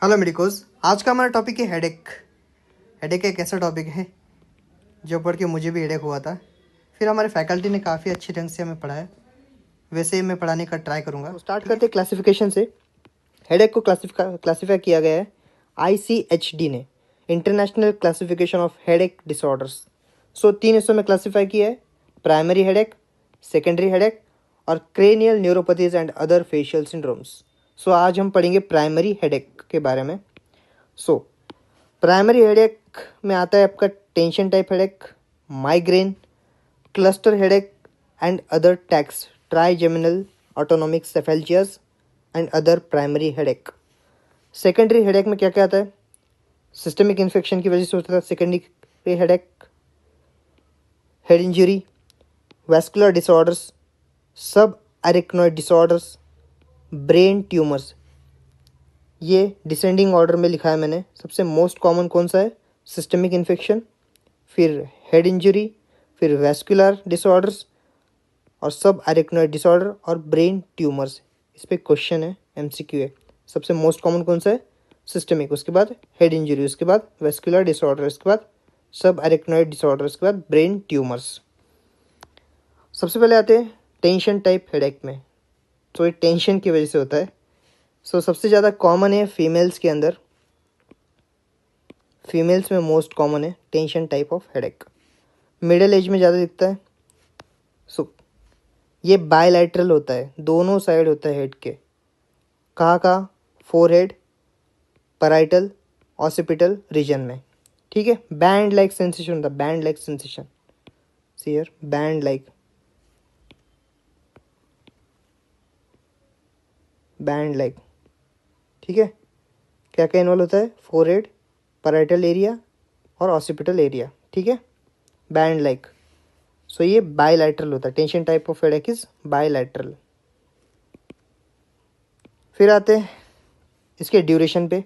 Hello medicos. आज का हमारा टॉपिक है हेडेक। हेडेक एक ऐसा टॉपिक है जो पढ़ के मुझे भी हेडेक हुआ था। फिर हमारे फैकल्टी ने काफ़ी अच्छे ढंग से हमें पढ़ाया, वैसे ही मैं पढ़ाने का ट्राई करूँगा। तो स्टार्ट करते हैं क्लासिफिकेशन से। हेडेक को क्लासीफाई किया गया है ICHD ने, international classification of headache disorders. So 3 हिस्सों में क्लासीफाई किया है: प्राइमरी हेडेक, सेकेंडरी हेडेक और cranial neuropathies and other facial syndromes. So आज हम पढ़ेंगे प्राइमरी हेडेक के बारे में। सो प्राइमरी हेडेक में आता है आपका tension type headache, migraine, cluster headache and other TACs, trigeminal autonomic cephalalgias and other primary headache. Secondary headache में क्या क्या आता है? सिस्टमिक इन्फेक्शन की वजह से होता है secondary headache, head injury, vascular disorders, सब एरिकनॉइड डिसऑर्डर्स, ब्रेन ट्यूमर्स। ये डिसेंडिंग ऑर्डर में लिखा है मैंने। सबसे मोस्ट कॉमन कौन सा है? सिस्टमिक इन्फेक्शन, फिर हेड इंजरी, फिर वैस्कुलर डिसऑर्डर्स और सब एरिकनॉइड डिसऑर्डर और ब्रेन ट्यूमर्स। इस पे क्वेश्चन है, MCQ है। सबसे मोस्ट कॉमन कौन सा है? सिस्टमिक, उसके बाद हेड इंजरी, उसके बाद वैस्कुलर डिसऑर्डर, उसके बाद सब एरिकनॉइड डिसऑर्डर, उसके बाद ब्रेन ट्यूमर्स। सबसे पहले आते हैं टेंशन टाइप हेडेक में। तो ये टेंशन की वजह से होता है। सबसे ज़्यादा कॉमन है फीमेल्स के अंदर, फीमेल्स में मोस्ट कॉमन है tension type of headache. Middle age में ज़्यादा दिखता है। ये बायलैटरल होता है, दोनों साइड होता है हेड के। कहाँ? फोरहेड, पैराइटल, ऑसिपिटल रीजन में। ठीक है। बैंड लाइक सेंसेशन होता है, band like sensation. Here band like, band like. ठीक है। क्या क्या इन्वॉल्व होता है? फोरहेड, पैराइटल एरिया और ऑसिपिटल एरिया। ठीक है। Band like. सो ये बायलैटरल होता है। Tension type of headache is bilateral. फिर आते हैं इसके ड्यूरेशन पे।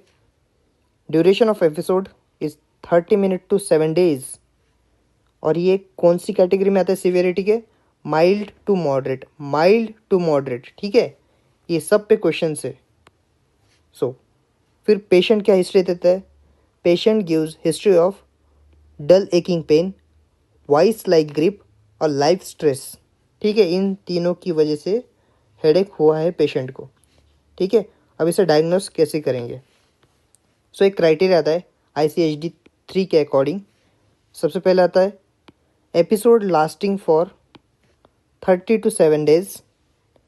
Duration of episode is 30 minute to 7 days. और ये कौन सी कैटेगरी में आता है सिवियरिटी के? Mild to moderate, mild to moderate. ठीक है। ये सब पे क्वेश्चन है। फिर पेशेंट क्या हिस्ट्री देता है? Patient gives history of dull aching pain, vice like grip और लाइफ स्ट्रेस। ठीक है। इन तीनों की वजह से हेडेक हुआ है पेशेंट को। ठीक है। अब इसे डायग्नोस कैसे करेंगे? एक क्राइटेरिया आता है ICHD 3 के अकॉर्डिंग। सबसे पहले आता है episode lasting for 30 to 7 days,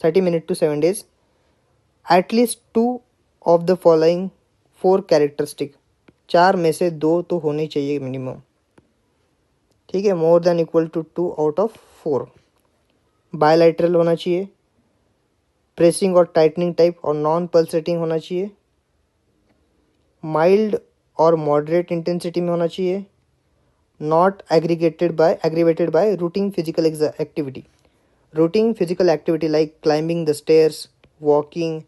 30 minute to 7 days, at least 2 of the following 4 characteristic. 4 में से 2 तो होने चाहिए मिनिमम। ठीक है। More than equal to 2 out of 4। Bilateral होना चाहिए, प्रेसिंग और टाइटनिंग टाइप और नॉन पल्सेटिंग होना चाहिए, माइल्ड और मॉडरेट इंटेंसिटी में होना चाहिए, not aggravated by routine physical activity. Routine physical activity like climbing the stairs, walking,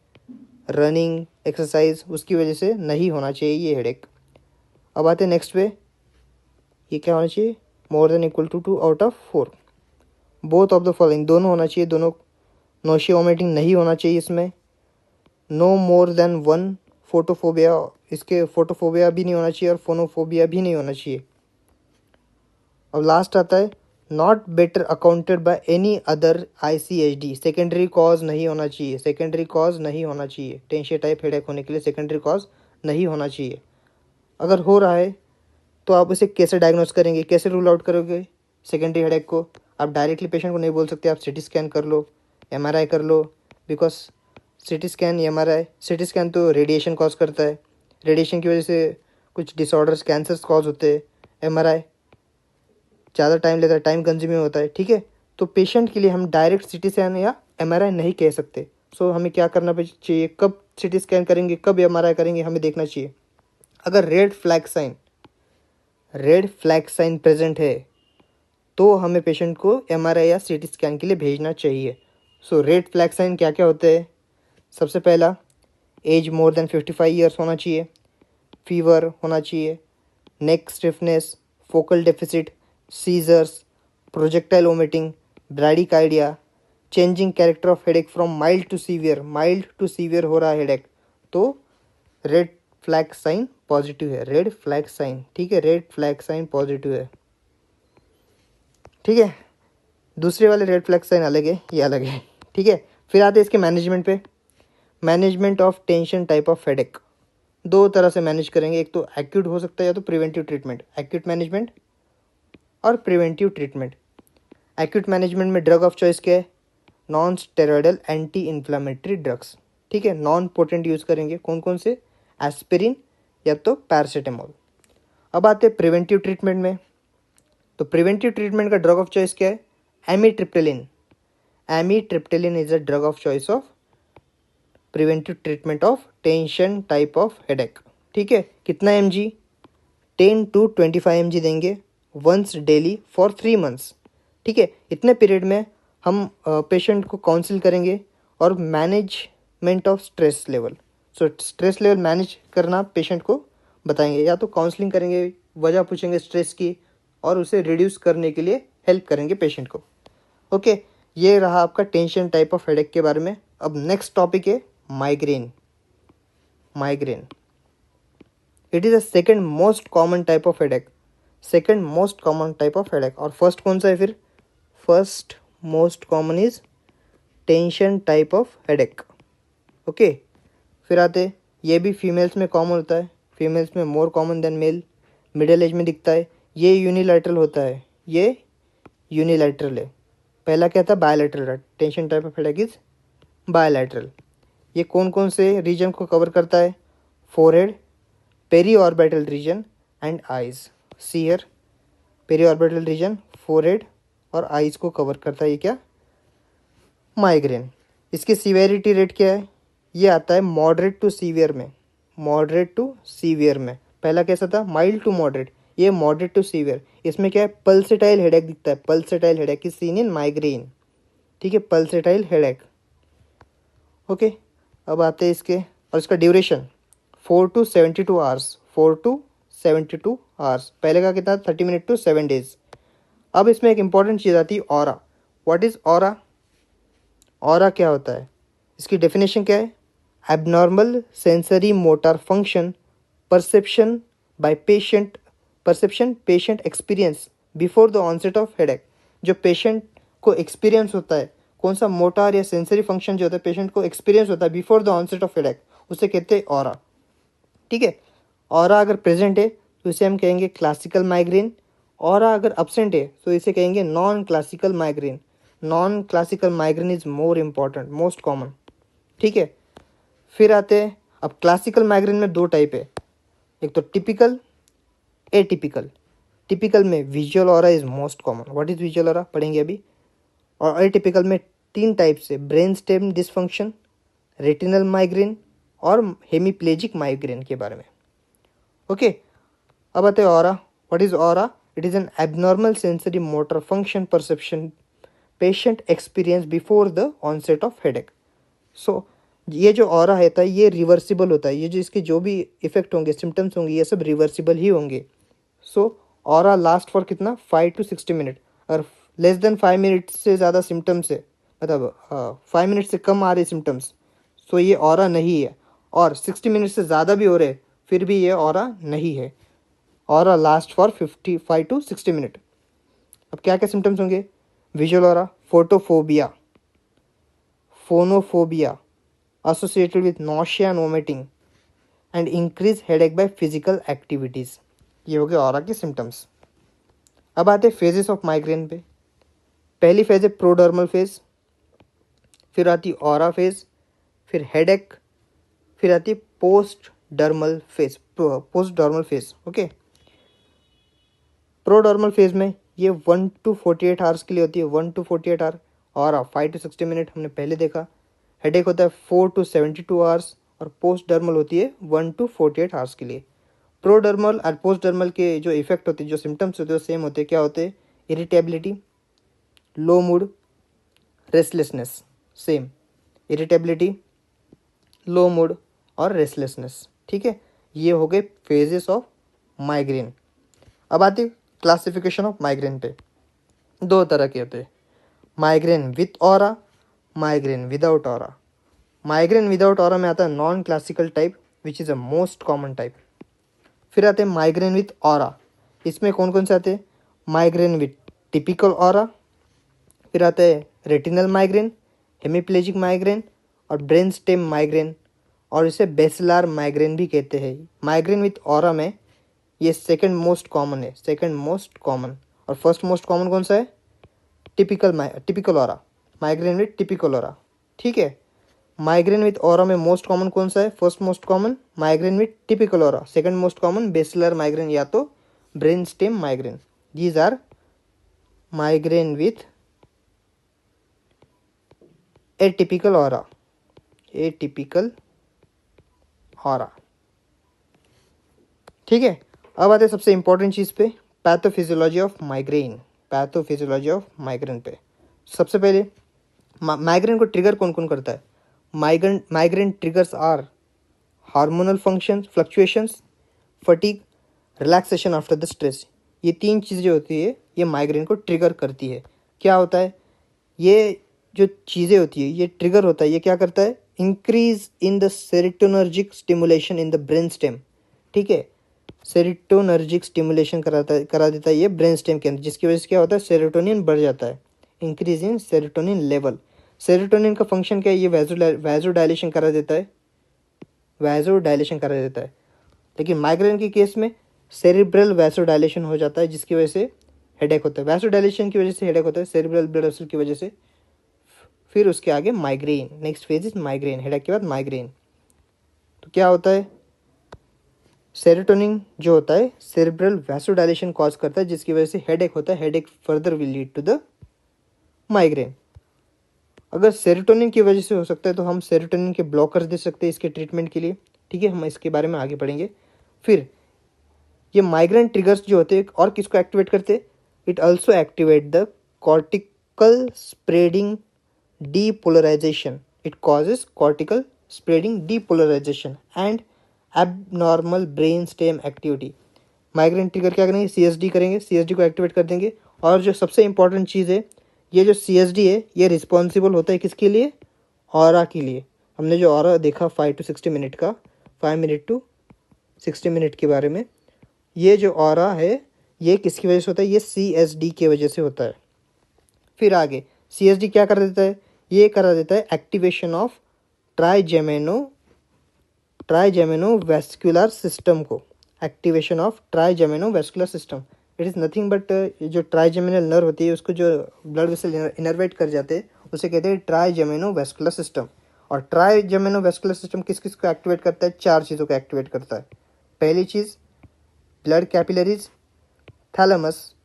running, exercise, उसकी वजह से नहीं होना चाहिए ये हेडेक। अब आते हैं नेक्स्ट पे। ये क्या होना चाहिए? More than equal to 2 out of 4। Both of the following, दोनों होना चाहिए, दोनों। नोशिया वोमिटिंग नहीं होना चाहिए इसमें। नो मोर देन 1 फोटोफोबिया, इसके फोटोफोबिया भी नहीं होना चाहिए और फोनोफोबिया भी नहीं होना चाहिए। और लास्ट आता है not better accounted by any other ICHD। Secondary cause नहीं होना चाहिए, सेकेंडरी कॉज नहीं होना चाहिए। टेंशन टाइप हेडेक होने के लिए सेकेंडरी कॉज नहीं होना चाहिए। अगर हो रहा है तो आप इसे कैसे डायग्नोस करेंगे, कैसे रूल आउट करोगे सेकेंडरी हेडेक को? आप डायरेक्टली पेशेंट को नहीं बोल सकते आप CT स्कैन कर लो, MRI कर लो, because CT scan, MRI, CT scan तो रेडिएशन कॉज करता है, रेडिएशन की वजह से कुछ डिसऑर्डर्स, कैंसर्स कॉज होते हैं। MRI ज़्यादा टाइम लेता है, टाइम कंज्यूमिंग होता है। ठीक है। तो पेशेंट के लिए हम डायरेक्ट CT स्कैन या MRI नहीं कह सकते। हमें क्या करना चाहिए? कब CT स्कैन करेंगे, कब MRI करेंगे, हमें देखना चाहिए। अगर रेड फ्लैग साइन प्रेजेंट है तो हमें पेशेंट को MRI या CT स्कैन के लिए भेजना चाहिए। रेड फ्लैग साइन क्या क्या होते हैं? सबसे पहला, एज मोर देन 55 ईयर्स होना चाहिए, फीवर होना चाहिए, neck stiffness, focal deficit, seizures, projectile vomiting, bradycardia, changing character of headache from mild to severe हो रहा है हेडेक, तो रेड फ्लैग साइन पॉजिटिव है, रेड फ्लैग साइन, ठीक है, रेड फ्लैग साइन पॉजिटिव है, ठीक है। दूसरे वाले रेड फ्लैग साइन अलग है, ये अलग है, ठीक है। फिर आते हैं इसके मैनेजमेंट पे। Management of tension type of headache, दो तरह से मैनेज करेंगे, एक तो एक्यूट हो सकता है या तो प्रिवेंटिव ट्रीटमेंट, एक्यूट मैनेजमेंट और प्रिवेंटिव ट्रीटमेंट। एक्यूट मैनेजमेंट में ड्रग ऑफ चॉइस क्या है, non steroidal anti inflammatory drugs, ठीक है, नॉन पोटेंट यूज़ करेंगे, कौन कौन से, एस्पिरिन या तो पैरासीटामोल। अब आते हैं प्रिवेंटिव ट्रीटमेंट में। तो प्रिवेंटिव ट्रीटमेंट का ड्रग ऑफ चॉइस क्या है, amitriptyline. Amitriptyline is a drug of choice of preventive treatment of tension type of headache, ठीक है। कितना mg, 10 to 25 mg देंगे वंस डेली फॉर 3 months, ठीक है। इतने पीरियड में हम पेशेंट को काउंसिल करेंगे और management of stress level, so stress level manage करना पेशेंट को बताएंगे, या तो काउंसलिंग करेंगे, वजह पूछेंगे स्ट्रेस की और उसे रिड्यूस करने के लिए हेल्प करेंगे पेशेंट को, ओके। ये रहा आपका टेंशन टाइप ऑफ हेडेक के बारे में। अब नेक्स्ट टॉपिक है migraine. Migraine, it is a second most common type of headache, second most common type of headache. और फर्स्ट कौन सा है फिर, first most common is tension type of headache, okay. फिर आते, ये भी फीमेल्स में कॉमन होता है, फीमेल्स में more common than male, middle age में दिखता है, ये यूनिलैटरल होता है, ये यूनिलैटरल है। पहला क्या था, bilateral, tension type of headache is bilateral. ये कौन कौन से रीजन को कवर करता है, forehead, peri orbital region and eyes. See here, peri orbital region, forehead और आइज को कवर करता है ये क्या, माइग्रेन। इसकी सीवियरिटी रेट क्या है, ये आता है मॉडरेट टू सीवियर में, मॉडरेट टू सीवियर में। पहला कैसा था, माइल्ड टू मॉडरेट, ये मॉडरेट टू सीवियर। इसमें क्या है, पल्सेटाइल हेडेक दिखता है, pulsatile headache is seen in migraine, ठीक है, पल्सेटाइल हेडेक, ओके। अब आते हैं इसके, और इसका duration 4 to 72 hours, 4 to 72 hours. पहले का कितना, 30 मिनट टू 7 days। अब इसमें एक इंपॉर्टेंट चीज़ आती है, aura. What is aura, aura क्या होता है, इसकी डेफिनेशन क्या है, abnormal sensory motor function perception by patient, perception patient experience before the onset of headache. जो पेशेंट को एक्सपीरियंस होता है, कौन सा मोटर या सेंसरी फंक्शन जो होता है पेशेंट को एक्सपीरियंस होता है before the onset of headache, उसे कहते हैं ऑरा, ठीक है। ऑरा अगर प्रेजेंट है तो इसे हम कहेंगे क्लासिकल माइग्रेन, ऑरा अगर अब्सेंट है तो इसे कहेंगे non classical migraine. Non classical migraine is more important, most common, ठीक है। फिर आते हैं, अब क्लासिकल माइग्रेन में दो टाइप है, एक तो टिपिकल, एटिपिकल। टिपिकल में visual aura is most common, what is visual aura पढ़ेंगे अभी। और एटिपिकल में तीन टाइप से, brain stem dysfunction, retinal migraine और हेमीप्लेजिक माइग्रेन के बारे में, ओके। अब आते हैं aura. What is aura, it is an abnormal sensory motor function perception patient experience before the onset of headache. So ये जो ऑरा रहता है ये रिवर्सिबल होता है, ये जो इसके जो भी इफेक्ट होंगे, सिम्टम्स होंगे, ये सब रिवर्सिबल ही होंगे। सो ऑरा लास्ट फॉर कितना, 5 to 60 मिनट। और लेस देन 5 मिनट से ज़्यादा सिम्टम्स है, मतलब 5 मिनट से कम आ रहे सिम्टम्स, सो ये ऑरा नहीं है। और 60 मिनट से ज़्यादा भी हो रहे फिर भी ये ऑरा नहीं है। Aura last for 55 to 60 minute. अब क्या क्या सिम्टम्स होंगे, visual aura, photophobia, phonophobia associated with nausea and vomiting and increase headache by physical activities। ये हो गए ऑरा के सिम्टम्स। अब आते हैं फेजेस ऑफ माइग्रेन पे। पहली फेज है प्रोडर्मल फेज, फिर आती ऑरा फेज, फिर हेडेक, फिर आती post dermal phase, post dermal phase, okay. Prodromal phase में ये 1 to 48 आवर्स के लिए होती है, 1 to 48 hour. Aura 5 to 60 minute हमने पहले देखा। हेडेक होता है 4 to 72 आवर्स और पोस्ट डर्मल होती है 1 to 48 आवर्स के लिए। प्रोडर्मल और पोस्ट डर्मल के जो इफेक्ट होते हैं, जो सिम्टम्स होते हैं वो सेम होते हैं। क्या होते हैं, इरिटेबिलिटी, लो मूड, रेस्टलेसनेस, सेम, इरिटेबिलिटी, लो मूड और रेस्टलेसनेस, ठीक है। ये हो गए फेजेस ऑफ माइग्रेन। अब आती क्लासिफिकेशन ऑफ माइग्रेन पे, दो तरह के होते हैं, migraine with aura, migraine without aura. Migraine without aura में आता है non classical type, which is a most common type. फिर आते हैं माइग्रेन विथ ऑरा। इसमें कौन कौन से आते हैं? माइग्रेन विथ टिपिकल ऑरा, फिर आता है रेटिनल माइग्रेन, हेमिप्लेजिक माइग्रेन और ब्रेन स्टेम माइग्रेन, और इसे बेसिलार माइग्रेन भी कहते हैं। माइग्रेन विथ ऑरा में ये सेकंड मोस्ट कॉमन है, सेकंड मोस्ट कॉमन। और फर्स्ट मोस्ट कॉमन कौन सा है? Typical aura, migraine with typical aura. ठीक है, माइग्रेन विथ ऑरा में मोस्ट कॉमन कौन सा है? First most common migraine with typical aura, second most common basilar migraine या तो brain stem migraine. These are migraine with atypical aura, atypical aura. ठीक है, अब आते हैं सबसे इंपॉर्टेंट चीज़ पे, pathophysiology of migraine. Pathophysiology of migraine पे सबसे पहले माइग्रेन को ट्रिगर कौन कौन करता है? Migraine triggers are hormonal function fluctuations, fatigue, relaxation after the stress. ये तीन चीज़ें होती है, ये माइग्रेन को ट्रिगर करती है। क्या होता है? ये जो चीज़ें होती है, ये ट्रिगर होता है, ये क्या करता है? Increase in the serotonergic stimulation in the brain stem. ठीक है, सेरोटोनर्जिक स्टिमुलेशन करा देता है ये ब्रेन स्टेम के अंदर, जिसकी वजह से क्या होता है? सेरोटोनिन बढ़ जाता है, increase in serotonin level. Serotonin का फंक्शन क्या है? ये वैसोडाइलेशन करा देता है, वैसोडाइलेशन करा देता है। लेकिन माइग्रेन के केस में सेरिब्रल वैसोडाइलेशन हो जाता है, जिसकी वजह से हेडेक होता है। वैसोडाइलेशन की वजह से हेडेक होता है, सेरिब्रल ब्लड वेसल की वजह से। फिर उसके आगे migraine, next phase is migraine, headache के बाद माइग्रेन। तो क्या होता है? सेरोटोनिन जो होता है सेरिब्रल वैसोडाइलेशन कॉज करता है, जिसकी वजह से हेडेक होता है। Headache further will lead to the migraine. अगर सेरोटोनिन की वजह से हो सकता है तो हम सेरोटोनिन के ब्लॉकर्स दे सकते हैं इसके ट्रीटमेंट के लिए। ठीक है, हम इसके बारे में आगे पढ़ेंगे। फिर ये माइग्रेन ट्रिगर्स जो होते हैं और किसको एक्टिवेट करते हैं? It also activate the cortical spreading depolarization. It causes cortical spreading depolarization and abnormal brain stem activity. Migraine trigger क्या करेंगे? सीएसडी करेंगे, सीएसडी को एक्टिवेट कर देंगे। और जो सबसे इंपॉर्टेंट चीज़ है, ये जो सीएसडी है ये रिस्पॉन्सिबल होता है किसके लिए? ऑरा के लिए। हमने जो ऑरा देखा 5 to 60 मिनट का, 5 मिनट to 60 मिनट के बारे में, ये जो ऑरा है ये किसकी वजह से होता है? ये सीएसडी की वजह से होता है। फिर आगे सीएसडी क्या कर देता है? ये करा देता है activation of trigemino vascular system को, activation of trigemino vascular system. It is nothing but जो ट्राइजेमिनल नर्व होती है उसको जो ब्लड वेसल इनर्वेट कर जाते हैं उसे कहते हैं ट्राइजेमिनो वेस्कुलर सिस्टम। और ट्राइजेमिनो वेस्कुलर सिस्टम किस किस को एक्टिवेट करता है? 4 चीज़ों को एक्टिवेट करता है। पहली चीज़ ब्लड कैपिलरीज, थैलेमस,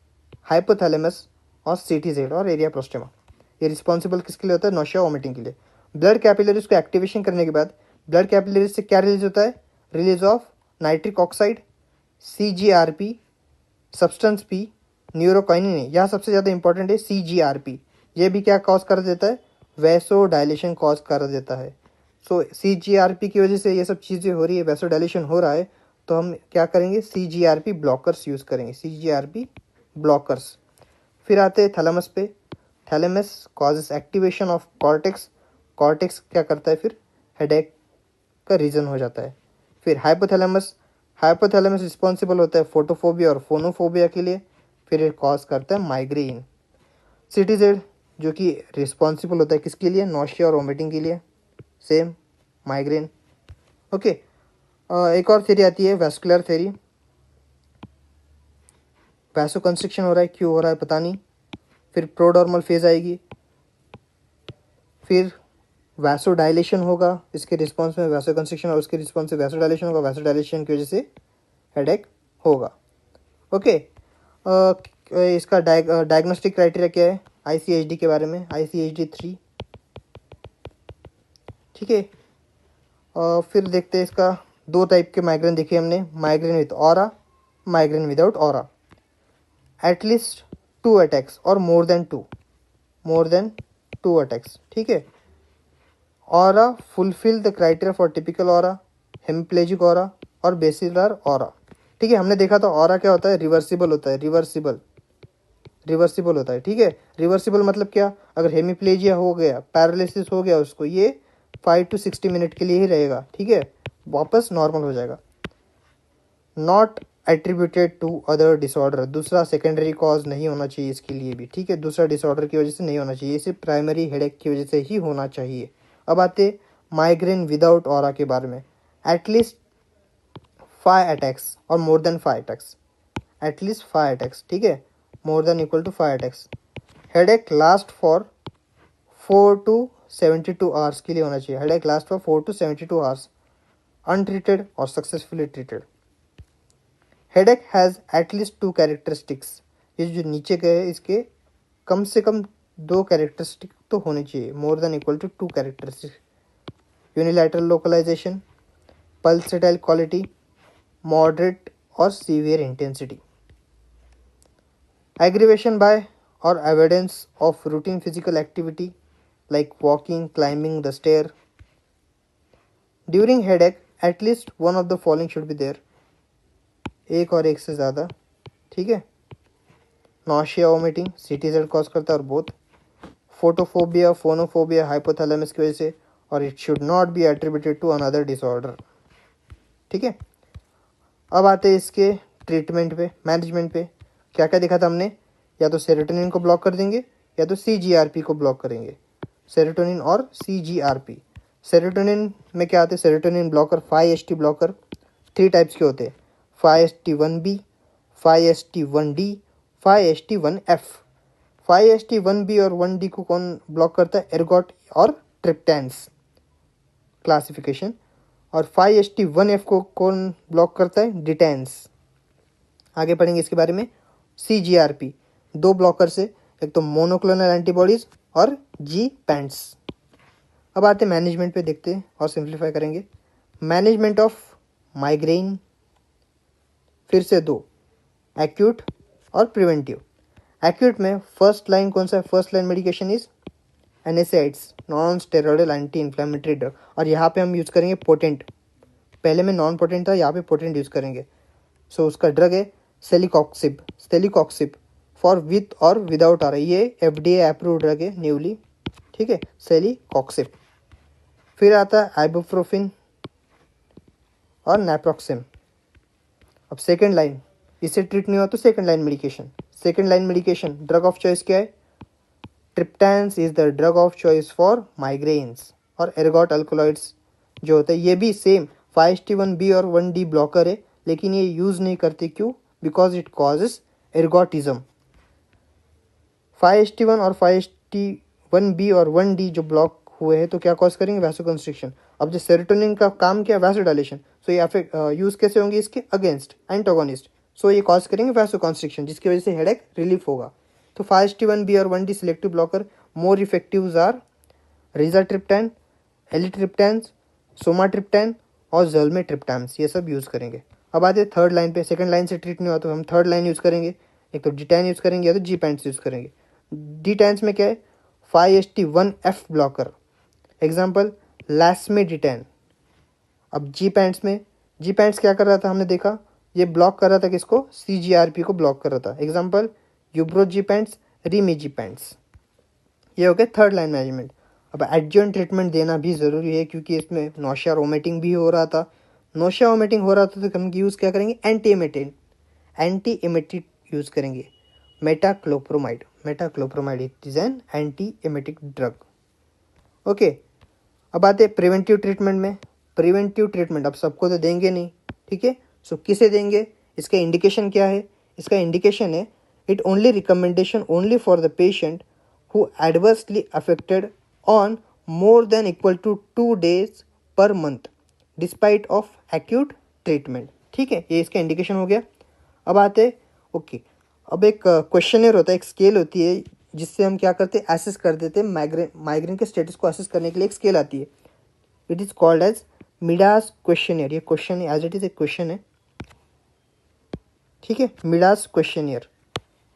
हाइपोथैलेमस और सीटीजेड और एरिया प्रोस्टेमा। ये रिस्पॉन्सिबल किसके लिए होता है? नौशिया वोमिटिंग के लिए। ब्लड कैपिलरीज को एक्टिवेशन करने के बाद ब्लड कैपिलरीज से क्या रिलीज होता है? Release of nitric oxide, CGRP, substance P, neurokinin. यहाँ सबसे ज़्यादा इंपॉर्टेंट है CGRP। ये भी क्या कॉज कर देता है? वैसोडाइलेशन कॉज कर देता है। सो CGRP की वजह से ये सब चीज़ें हो रही है, वैसोडाइलेशन हो रहा है, तो हम क्या करेंगे? CGRP ब्लॉकर्स यूज़ करेंगे, CGRP ब्लॉकर्स। फिर आते हैं थैलेमस पे। Thalamus causes activation of cortex. Cortex क्या करता है? फिर हेडेक का रीज़न हो जाता है। फिर हाइपोथैलेमस, हाइपोथैलेमस रिस्पॉन्सिबल होता है फोटोफोबिया और फोनोफोबिया के लिए। फिर ये कॉज करता है माइग्रेन। सीटीजेड जो कि रिस्पॉन्सिबल होता है किसके लिए? नौशिया और वोमिटिंग के लिए, सेम माइग्रेन। ओके, एक और थ्योरी आती है वैस्कुलर थ्योरी। वैसो कंस्ट्रिक्शन हो रहा है, क्यों हो रहा है पता नहीं। फिर प्रोडॉर्मल फेज आएगी, फिर वैसोडाइलेशन होगा इसके रिस्पॉन्स में, वैसो कंस्ट्रिक्शन, और उसके रिस्पॉन्स से वैसोडाइलेशन होगा। वैसोडाइलेशन की वजह से हेडेक होगा। ओके, इसका डायग्नोस्टिक क्राइटेरिया क्या है? ICHD के बारे में, ICHD 3। ठीक है, फिर देखते हैं इसका 2 टाइप के माइग्रेन देखे हमने, migraine with aura, migraine without aura. At least 2 attacks और मोर देन 2 अटैक्स। ठीक है, aura fulfil the criteria for typical aura, hemiplegic aura और बेसिलर ऑरा। ठीक है, हमने देखा था ऑरा क्या होता है? रिवर्सिबल होता है, रिवर्सिबल होता है। ठीक है, रिवर्सिबल मतलब क्या? अगर हेमिप्लेजिया हो गया, पैरालिसिस हो गया उसको, ये 5 to 60 मिनट के लिए ही रहेगा। ठीक है, वापस नॉर्मल हो जाएगा। Not attributed to other disorder, दूसरा सेकेंडरी कॉज नहीं होना चाहिए इसके लिए भी, ठीक है, दूसरा डिसऑर्डर की वजह से नहीं होना चाहिए, सिर्फ प्राइमरी हेडेक की वजह से ही होना चाहिए। अब आते माइग्रेन विदाउट ऑरा के बारे में। एटलीस्ट 5 अटैक्स और more than 5 attacks, at least 5 attacks, ठीक है, more than equal to 5 attacks. Headache last for 4 to 72 hours के लिए होना चाहिए। Headache last for 4 to 72 hours, untreated और successfully treated. Headache has at least 2 characteristics, ये जो नीचे गए इसके कम से कम 2 कैरेक्टरिस्टिक तो होने चाहिए, more than equal to 2 characteristic. Unilateral localization, pulsatile quality, moderate और सीवियर इंटेंसिटी। एग्रीवेशन बाय और evidence of routine physical activity like walking, climbing the stair. During headache, at least one of the following should be there, एक और एक से ज़्यादा, ठीक है। Nausea, vomiting, CTZ cause करता है और बोथ। फोटोफोबिया, फोनोफोबिया हाइपोथैलेमस की वजह से, और it should not be attributed to another disorder, ठीक है। अब आते हैं इसके ट्रीटमेंट पे, मैनेजमेंट पे। क्या क्या देखा था हमने, या तो सेरोटोनिन को ब्लॉक कर देंगे या तो CGRP को ब्लॉक करेंगे, सेरोटोनिन और CGRP। सेरोटोनिन में क्या आते हैं, serotonin blocker 5-HT blocker 3 types के होते हैं, 5-HT1B, 5-HT1D, 5-HT1F। 5-HT1B और 1D को कौन ब्लॉक करता है, एर्गोट और ट्रिप्टेंस क्लासिफिकेशन। और 5-HT1F को कौन ब्लॉक करता है, डिटेंस। आगे पढ़ेंगे इसके बारे में। CGRP 2 ब्लॉकर से, एक तो मोनोक्लोनल एंटीबॉडीज और जी पैंट्स। अब आते हैं मैनेजमेंट पे, देखते हैं और सिंप्लीफाई करेंगे। मैनेजमेंट ऑफ माइग्रेन, फिर से 2, एक्यूट और प्रिवेंटिव। एक्यूट में फर्स्ट लाइन कौन सा है, first line medication is NSAIDs, non steroidal anti inflammatory drug, और यहाँ पे हम यूज़ करेंगे पोटेंट, पहले में नॉन पोटेंट था, यहाँ पे पोटेंट यूज़ करेंगे। सो उसका ड्रग है सेलिकॉक्सिब फॉर विथ और विदाउट आ रहा है, ये FDA अप्रूव ड्रग है न्यूली, ठीक है, सेलिकॉक्सिब। फिर आता है आइबुप्रोफिन और नैप्रोक्सिम। अब सेकेंड लाइन, इससे ट्रीट नहीं हुआ तो second line medication. Second line medication drug of choice क्या है, triptans is the drug of choice for migraines. और एर्गोट अल्कोलॉइड्स जो होता है, ये भी सेम 5-HT1B और 1D ब्लॉकर है, लेकिन ये यूज़ नहीं करते, क्यों, because it causes ergotism. 5-HT1 और 5-HT1B और 1D जो ब्लॉक हुए हैं तो क्या कॉज करेंगे, वैसोकंस्ट्रिक्शन। अब जो सेरोटोनिन का काम क्या, वैसोडाइलेशन, सो ये अफेक्ट यूज़ कैसे होंगे इसके अगेंस्ट, एंटागोनिस्ट, सो ये कॉज करेंगे वैसोकंस्ट्रिक्शन, जिसकी वजह से हेडेक रिलीफ होगा। तो 5-HT1B और 1D selective blocker more effective are rizatriptan, eletriptan, sumatriptan और ज़ोल्मेट्रिप्टैम्स, ये सब यूज़ करेंगे। अब आते हैं थर्ड लाइन पे, सेकंड लाइन से ट्रीट नहीं हुआ तो हम थर्ड लाइन यूज़ करेंगे, एक तो डिटैन यूज़ करेंगे या तो जी-पैंट्स यूज़ करेंगे। डिटैंस में क्या है, 5-HT1F ब्लॉकर, एग्जाम्पल लैस्मेडिटैन। अब जी-पैंट्स में, जी-पैंट्स क्या कर रहा था, हमने देखा ये ब्लॉक कर रहा था किसको, CGRP को ब्लॉक कर रहा था, एग्जाम्पल यूब्रोजी-पैंट्स, रिमीजी-पैंट्स। ये हो गया थर्ड लाइन मैनेजमेंट। अब एडजॉइंट ट्रीटमेंट देना भी ज़रूरी है, क्योंकि इसमें नौशिया वोमिटिंग भी हो रहा था। नौशिया वोमिटिंग हो रहा था तो हम यूज़ क्या करेंगे, एंटी एमेटिक यूज़ करेंगे, metoclopramide it is an anti emetic drug, okay. अब आते हैं प्रिवेंटिव ट्रीटमेंट में। प्रिवेंटिव ट्रीटमेंट अब सबको तो देंगे नहीं, ठीक है, सो किसे देंगे, इसका इंडिकेशन क्या है, इसका इंडिकेशन है it only recommendation only for the patient who adversely affected on more than equal to 2 days per month despite of acute treatment, ठीक है, ये इसका इंडिकेशन हो गया। अब आते ओके, अब एक क्वेश्चनर होता है, एक स्केल होती है जिससे हम क्या करते हैं, असेस कर देते हैं माइग्रेन के स्टेटस को असेस करने के लिए एक स्केल आती है, it is called as MIDAS questionnaire. ये क्वेश्चन एज इट इज़ एक क्वेश्चन है, ठीक है, MIDAS questionnaire.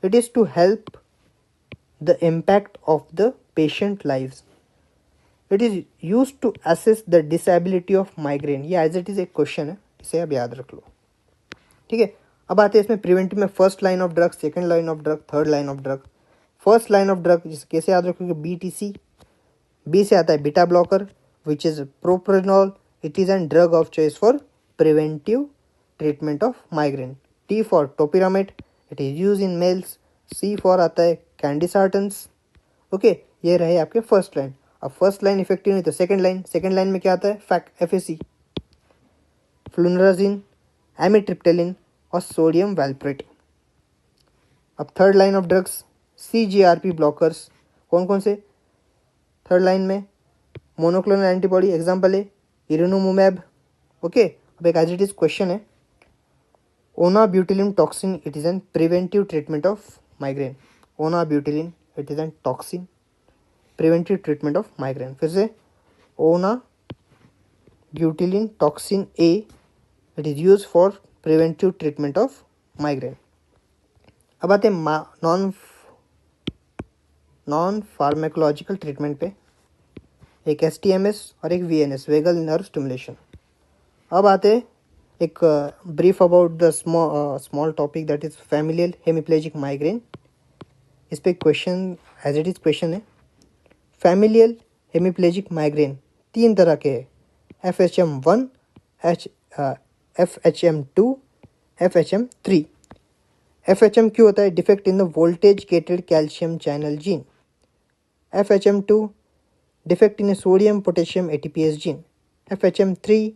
It is to help the impact of the patient lives. It is used to assess the disability of migraine. ये as it is एक question है, इसे आप याद रख लो, ठीक है। अब आते हैं इसमें प्रिवेंटिव में first line of drug, second line of drug, third line of drug. First line of drug जिसे कैसे याद रखोगे, BTC। बी से आता है beta blocker which is propranolol, It is a drug of choice for preventive treatment of migraine. T for topiramate, it is used in males. C for आता है candy सार्टन्स. Okay, ये रहे आपके फर्स्ट लाइन. अब first line effective नहीं तो second line में क्या आता है? फैक FAC, फ्लूनराजिन, एमिट्रिप्टेलिन और सोडियम वैल्प्रेट. अब third line of drugs CGRP blockers. कौन कौन से थर्ड लाइन में? मोनोक्लोनल एंटीबॉडी, एग्जाम्पल है इरिनोमोमैब. ओके, अब एक एज इट इज क्वेश्चन है. Onabotulinum toxin, it is an preventive treatment of migraine. Onabotulinum, it is an toxin, preventive treatment of migraine. फिर से onabotulinum toxin A, it is use for preventive treatment of migraine. अब आते हैं non pharmacological treatment पे. एक STMS और एक VNS, vagal nerve stimulation. अब आते हैं एक brief about the small topic that is familial hemiplegic migraine. इस पे question as it is question है. फैमिलियल हेमिप्लेजिक माइग्रेन 3 तरह के हैं. FHM1, FHM2, FHM3. FHM क्यों होता है? Defect in the voltage gated calcium channel gene. FHM2, defect in sodium potassium ATPase gene. FHM3,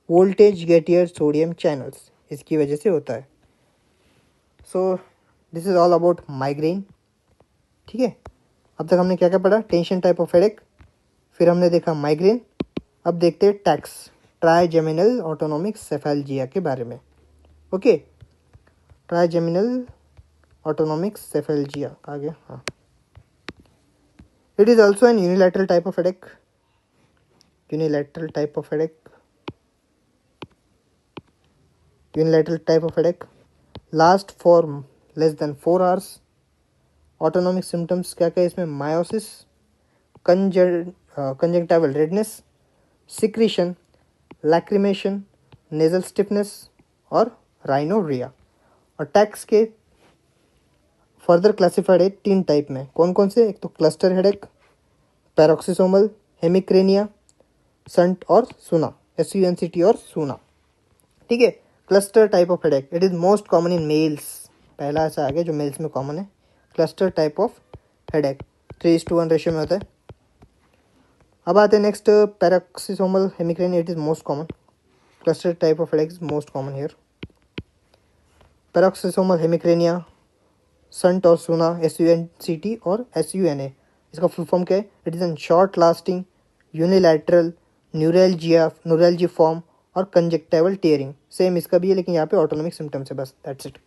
voltage gated sodium channels, इसकी वजह से होता है. So this is all about migraine. ठीक है, अब तक हमने क्या क्या पढ़ा? टेंशन टाइप ऑफ हेडेक, फिर हमने देखा माइग्रेन. अब देखते हैं टैक्स, ट्राइजेमिनल ऑटोनोमिक सेफेल्जिया के बारे में. ओके, ट्राइजेमिनल ऑटोनोमिक सेफेल्जिया कहा गया. हाँ, it is also an unilateral type of headache. Unilateral type of headache last for less than 4 hours. Autonomic symptoms क्या क्या इसमें? Miosis, conjunctival redness, secretion, lacrimation, nasal stiffness और राइनोरिया. और टैक्स के further classified है 3 टाइप में. कौन कौन से? एक तो cluster headache, paroxysmal hemicrania, SUNCT और सुना, SUNCT और सुना. ठीक है, cluster type of headache, it is most common in males. पहला ऐसा आ गया जो मेल्स में कॉमन है. Cluster type of headache 3:1 ratio में होता है. अब आते हैं next, paroxysmal hemicrania, it is most common. Cluster type of headache is most common here. Paroxysmal hemicrania, SUNCT और सुना, SUNCT और SUNA. इसका फुल फॉर्म क्या है? It is an short lasting unilateral neuralgiform और conjunctival tearing. Same इसका भी है, लेकिन यहाँ पे ऑटोनोमिक सिम्टम्स है बस, दैट्स इट.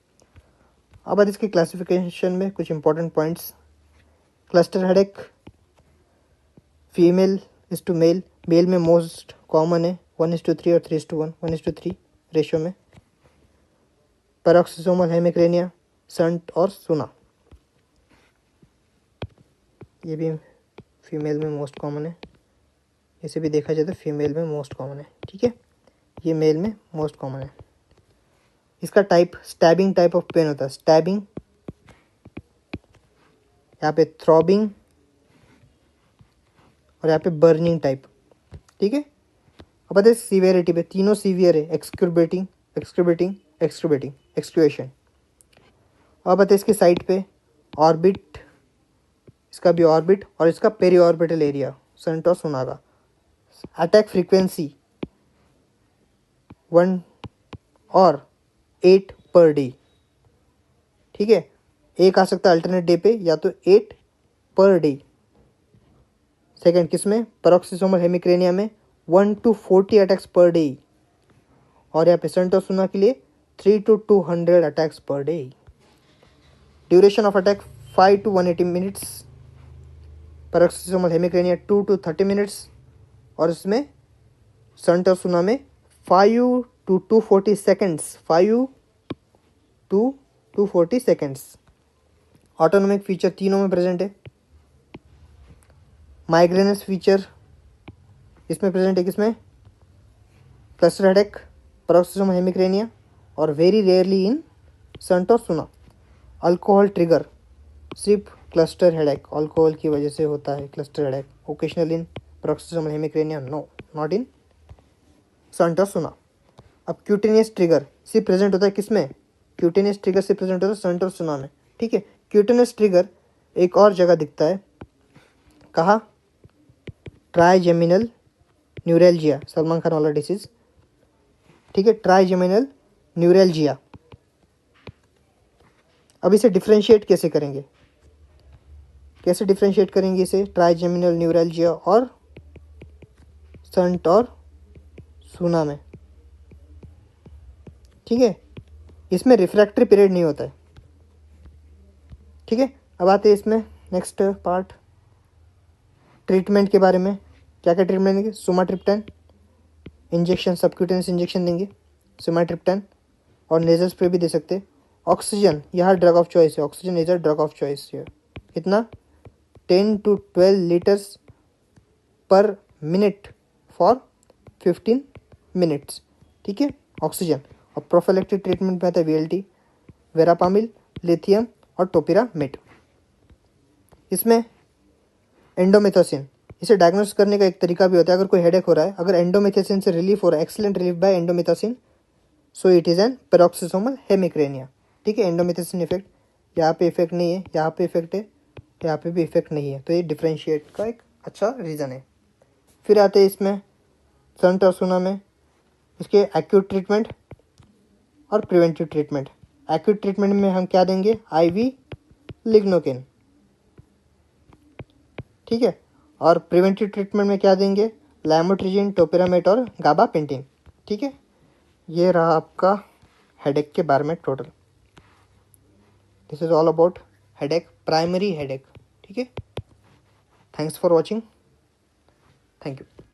अब आज इसकी क्लासिफिकेशन में कुछ important points. Cluster headache female is to male. Male में मोस्ट कॉमन है 1:3 और 3:1, 1:3 रेशियो में. पैरोक्सिसोमल हेमिक्रेनिया, संट और सुना, ये भी फीमेल में मोस्ट कॉमन है. इसे भी देखा जाए तो फीमेल में मोस्ट कॉमन है. ठीक है, ये मेल में मोस्ट कॉमन है. इसका type stabbing type of pain होता है. स्टैबिंग, यहाँ पे थ्रॉबिंग और यहाँ पे बर्निंग टाइप. ठीक है, अब बताए सीवियरिटी पे. तीनों सीवियर है, एक्सक्यूएशन. अब बताए इसके साइड पे ऑर्बिट, इसका भी ऑर्बिट और इसका पेरी ऑर्बिटल एरिया, संट और सुना का. अटैक फ्रीक्वेंसी 1 और 8 पर डे. ठीक है, एक आ सकता है अल्टरनेट डे पे, या तो 8 पर डे. सेकेंड किस में? पैरोक्सिसोमल हेमिक्रेनिया में 1 to 40 अटैक्स पर डे. और यहाँ पे संट और सुना के लिए 3 to 200 attacks per day. Duration of attack 5 to 180 minutes. Paroxysmal hemicrania 2 to 30 minutes. और इसमें संट और सुना में 5 to 240 seconds. 5 to 240 seconds. Autonomic feature तीनों में प्रेजेंट है. माइग्रेनस फीचर इसमें प्रेजेंट है. किसमें? क्लस्टर हेडेक, पैरोक्सिसोमल हेमिक्रेनिया और वेरी रेयरली इन संट और सुना. अल्कोहल ट्रिगर सिर्फ क्लस्टर हेडेक, अल्कोहल की वजह से होता है cluster headache. Occasional in paroxysmal hemicrania, no, not in SUNCT और सुना। अब क्यूटेनियस ट्रिगर सिर्फ प्रेजेंट होता है किसमें, क्यूटेनियस ट्रिगर सिर्फ प्रेजेंट होता है संट और सुना में, ठीक है। क्यूटेनियस ट्रिगर एक और जगह दिखता है, कहाँ, ट्राइजेमिनल न्यूरैल्जिया, सलमान खान वाला डिसीज, ठीक है, ट्राइजेमिनल न्यूरैल्जिया। अब इसे डिफ्रेंशिएट कैसे करेंगे, कैसे डिफ्रेंशिएट करेंगे इसे, ट्राइजेमिनल न्यूरैल्जिया और संट और सूना में, ठीक है। इसमें रिफ्रैक्टरी पीरियड नहीं होता है, ठीक है। अब आते हैं इसमें नेक्स्ट पार्ट, ट्रीटमेंट के बारे में। क्या क्या ट्रीटमेंट देंगे, सुमाट्रिप्टन इंजेक्शन, सबक्यूटेनियस इंजेक्शन देंगे सुमाट्रिप्टन, और नेजल स्प्रे भी दे सकते हैं। ऑक्सीजन यहाँ ड्रग ऑफ चॉइस है, oxygen is a drug of choice है। कितना, 10 to 12 लीटर्स पर मिनट फॉर 15 मिनट्स, ठीक है, ऑक्सीजन। और प्रोफिलैक्टिक ट्रीटमेंट में आता है वीएलटी, वेरापामिल, लिथियम और टोपिरामेट। इसमें एंडोमेथोसिन, इसे डायग्नोस करने का एक तरीका भी होता है। अगर कोई हेडेक हो रहा है, अगर एंडोमेथोसिन से रिलीफ हो रहा है, excellent relief by indomethacin, so it is an paroxysmal hemicrania, ठीक है। एंडोमेथोसिन इफेक्ट, यहाँ पे इफेक्ट नहीं है, यहाँ पे इफेक्ट है, यहाँ पे भी इफेक्ट नहीं है, तो ये डिफ्रेंशिएट का एक अच्छा रीज़न है। फिर आते हैं इसमें संट और सुना में इसके एक्यूट ट्रीटमेंट और प्रिवेंटिव ट्रीटमेंट। एक्यूट ट्रीटमेंट में हम क्या देंगे, आईवी लिग्नोकेन, ठीक है। और प्रिवेंटिव ट्रीटमेंट में क्या देंगे, लैमोट्रिजिन, टोपिरामेट और गाबापेंटिन, ठीक है। ये रहा आपका हेडेक के बारे में total. This is all about headache, primary headache, ठीक है। Thanks for watching, thank you.